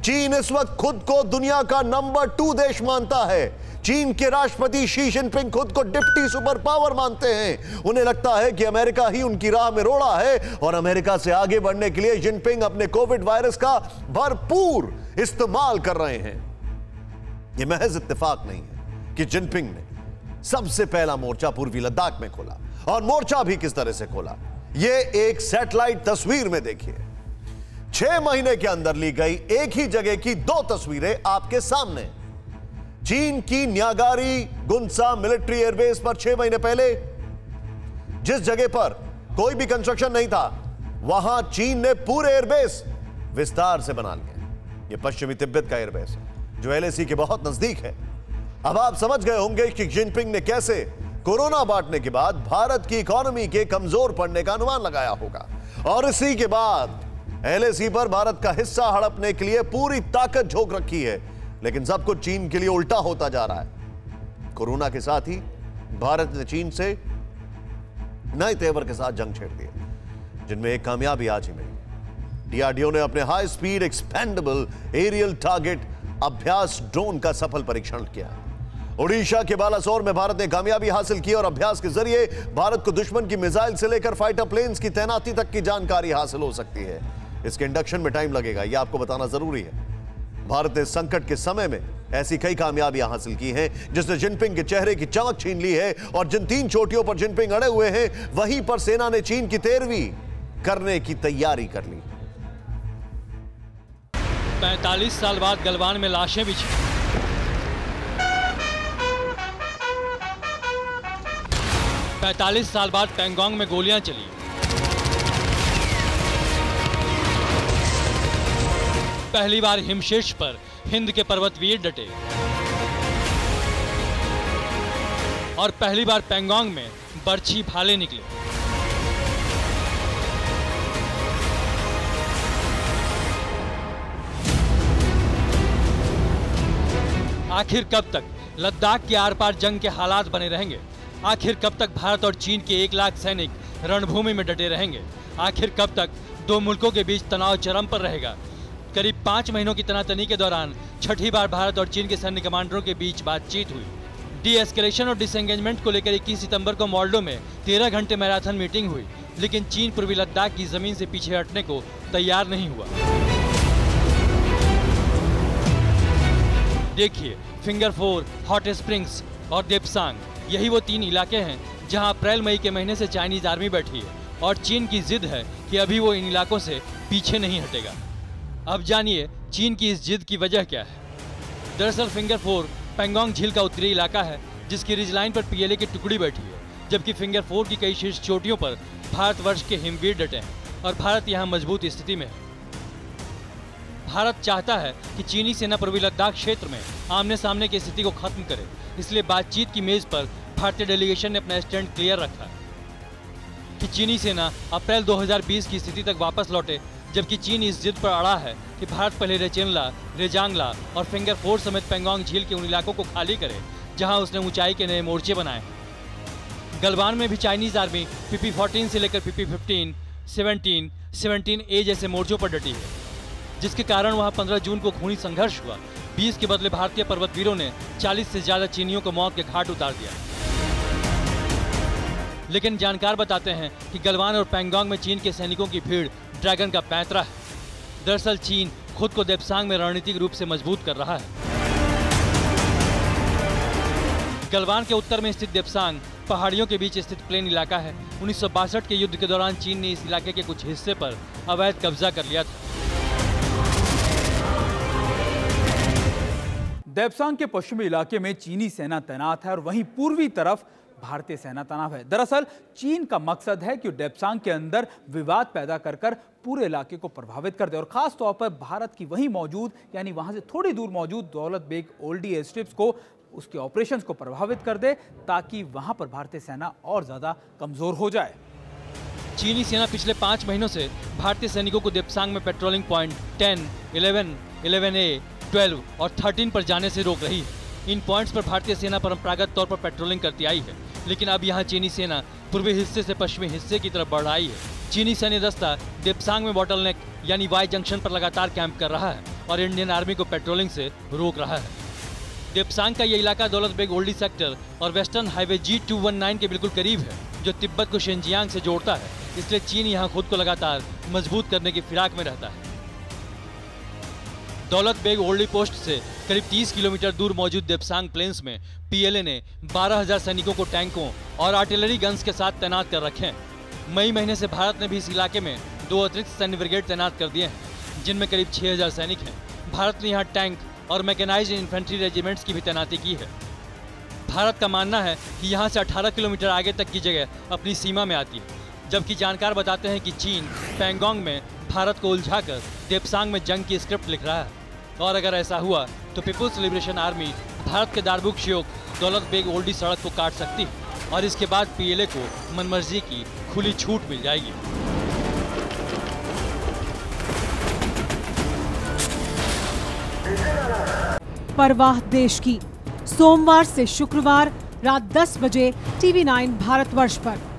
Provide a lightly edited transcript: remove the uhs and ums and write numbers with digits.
चीन इस वक्त खुद को दुनिया का नंबर 2 देश मानता है। चीन के राष्ट्रपति शी जिनपिंग खुद को डिप्टी सुपर पावर मानते हैं। उन्हें लगता है कि अमेरिका ही उनकी राह में रोड़ा है और अमेरिका से आगे बढ़ने के लिए जिनपिंग अपने कोविड वायरस का भरपूर इस्तेमाल कर रहे हैं। यह महज इत्तेफाक नहीं है कि जिनपिंग ने सबसे पहला मोर्चा पूर्वी लद्दाख में खोला, और मोर्चा भी किस तरह से खोला यह एक सैटेलाइट तस्वीर में देखिए। 6 महीने के अंदर ली गई एक ही जगह की 2 तस्वीरें आपके सामने। चीन की न्यागारी गुनसा मिलिट्री एयरबेस पर 6 महीने पहले जिस जगह पर कोई भी कंस्ट्रक्शन नहीं था, वहां चीन ने पूरे एयरबेस विस्तार से बना लिया। यह पश्चिमी तिब्बत का एयरबेस है जो LAC के बहुत नजदीक है। अब आप समझ गए होंगे कि जिनपिंग ने कैसे कोरोना बांटने के बाद भारत की इकोनॉमी के कमजोर पड़ने का अनुमान लगाया होगा, और इसी के बाद LAC पर भारत का हिस्सा हड़पने के लिए पूरी ताकत झोंक रखी है। लेकिन सब कुछ चीन के लिए उल्टा होता जा रहा है। कोरोना के साथ ही भारत ने चीन से नए तेवर के साथ जंग छेड़ दी, जिनमें एक कामयाबी आज ही मिली। DRDO ने अपने high speed expendable aerial target अभ्यास ड्रोन का सफल परीक्षण किया। ओडिशा के बालासोर में भारत ने कामयाबी हासिल की और अभ्यास के जरिए भारत को दुश्मन की मिसाइल से लेकर फाइटर प्लेन्स की तैनाती तक की जानकारी हासिल हो सकती है। इसके इंडक्शन में टाइम लगेगा, यह आपको बताना जरूरी है। भारत ने संकट के समय में ऐसी कई कामयाबियां हासिल की हैं जिसने जिनपिंग के चेहरे की चमक छीन ली है, और जिन 3 चोटियों पर जिनपिंग अड़े हुए हैं वहीं पर सेना ने चीन की 13वीं करने की तैयारी कर ली। 45 साल बाद गलवान में लाशें बिछी। पैंतालीस साल बाद पैंगोंग में गोलियां चली। पहली बार हिमशीर्ष पर हिंद के पर्वतवीर डटे, और पहली बार पैंगोंग में बर्छी भाले निकले। आखिर कब तक लद्दाख के आर पार जंग के हालात बने रहेंगे? आखिर कब तक भारत और चीन के 1 लाख सैनिक रणभूमि में डटे रहेंगे? आखिर कब तक 2 मुल्कों के बीच तनाव चरम पर रहेगा? करीब 5 महीनों की तनातनी के दौरान छठी बार भारत और चीन के सैन्य कमांडरों के बीच बातचीत हुई। डी एस्केलेशन और डिसएंगेजमेंट को लेकर 21 सितंबर को मॉल्डो में 13 घंटे मैराथन मीटिंग हुई, लेकिन चीन पूर्वी लद्दाख की जमीन से पीछे हटने को तैयार नहीं हुआ। देखिए, फिंगर 4, हॉट स्प्रिंग्स और देपसांग, यही वो 3 इलाके हैं जहां अप्रैल मई के महीने से चाइनीज आर्मी बैठी है, और चीन की जिद है कि अभी वो इन इलाकों से पीछे नहीं हटेगा। अब जानिए चीन की इस जिद की वजह क्या है। दरअसल फिंगर 4 पैंगोंग झील का उत्तरी इलाका है जिसकी रिज लाइन पर PLA की टुकड़ी बैठी है, जबकि फिंगर 4 की कई शीर्ष चोटियों पर भारतवर्ष के हिमवीर डटे हैं और भारत यहाँ मजबूत स्थिति में है। भारत चाहता है कि चीनी सेना पूर्वी लद्दाख क्षेत्र में आमने सामने की स्थिति को खत्म करे, इसलिए बातचीत की मेज पर भारतीय डेलीगेशन ने अपना स्टैंड क्लियर रखा कि चीनी सेना अप्रैल 2020 की स्थिति तक वापस लौटे, जबकि चीन इस जिद पर अड़ा है कि भारत पहले रेचेनला, रेजांगला और फिंगर 4 समेत पैंगोंग झील के उन इलाकों को खाली करे जहां उसने ऊंचाई के नए मोर्चे बनाए हैं। गलवान में भी चाइनीज आर्मी PP-14 से लेकर PP-15, 17, 17A जैसे मोर्चों पर डटी है, जिसके कारण वहां 15 जून को खूनी संघर्ष हुआ। 20 के बदले भारतीय पर्वतवीरों ने 40 से ज्यादा चीनियों को मौत के घाट उतार दिया। लेकिन जानकार बताते हैं कि गलवान और पैंगोंग में चीन के सैनिकों की भीड़ ड्रैगन का पैंतरा है। दरअसल चीन खुद को देपसांग में रणनीतिक रूप से मजबूत कर रहा है। गलवान के उत्तर में स्थित देपसांग पहाड़ियों के बीच स्थित प्लेन इलाका है। 1962 के युद्ध के दौरान चीन ने इस इलाके के कुछ हिस्से पर अवैध कब्जा कर लिया था। देपसांग के पश्चिमी इलाके में चीनी सेना तैनात है और वहीं पूर्वी तरफ भारतीय सेना तैनात है। दरअसल चीन का मकसद है कि देपसांग के अंदर विवाद पैदा कर पूरे इलाके को प्रभावित कर दे और खास तौर पर भारत की वहीं मौजूद यानी वहां से थोड़ी दूर मौजूद दौलत बेग ओल्डी एयर स्ट्रिप्स को, उसके ऑपरेशंस को प्रभावित कर दे, ताकि वहां पर भारतीय सेना और ज्यादा कमजोर हो जाए। चीनी सेना पिछले 5 महीनों से भारतीय सैनिकों को देपसांग में पेट्रोलिंग पॉइंट 10, 11, 11A, 12 और 13 पर जाने से रोक रही है। इन पॉइंट्स पर भारतीय सेना परंपरागत तौर पर पेट्रोलिंग करती आई है, लेकिन अब यहां चीनी सेना पूर्वी हिस्से से पश्चिमी हिस्से की तरफ बढ़ आई है। चीनी सैन्य दस्ता देपसांग में बॉटलनेक यानी वाई जंक्शन पर लगातार कैंप कर रहा है और इंडियन आर्मी को पेट्रोलिंग से रोक रहा है। देप्सांग का ये इलाका दौलत बेग ओल्डी सेक्टर और वेस्टर्न हाईवे G219 के बिल्कुल करीब है, जो तिब्बत को शिनजियांग से जोड़ता है। इसलिए चीन यहाँ खुद को लगातार मजबूत करने की फिराक में रहता है। दौलत बेग ओल्डी पोस्ट से करीब 30 किलोमीटर दूर मौजूद देप्सांग प्लेन्स में पीएलए ने 12,000 सैनिकों को टैंकों और आर्टिलरी गन्स के साथ तैनात कर रखे हैं। मई महीने से भारत ने भी इस इलाके में 2 अतिरिक्त सैन्य ब्रिगेड तैनात कर दिए हैं, जिनमें करीब 6,000 सैनिक हैं। भारत ने यहाँ टैंक और मैकेनाइज्ड इन्फेंट्री रेजिमेंट्स की भी तैनाती की है। भारत का मानना है कि यहाँ से 18 किलोमीटर आगे तक की जगह अपनी सीमा में आती है, जबकि जानकार बताते हैं कि चीन पैंगोंग में भारत को उलझाकर देप्सांग में जंग की स्क्रिप्ट लिख रहा है। और अगर ऐसा हुआ तो पीपुल्स लिबरेशन आर्मी भारत के दारबुक श्योक दौलत बेग ओल्डी सड़क को काट सकती है और इसके बाद पीएलए को मनमर्जी की खुली छूट मिल जाएगी। परवाह देश की, सोमवार से शुक्रवार रात 10 बजे TV9 भारतवर्ष पर।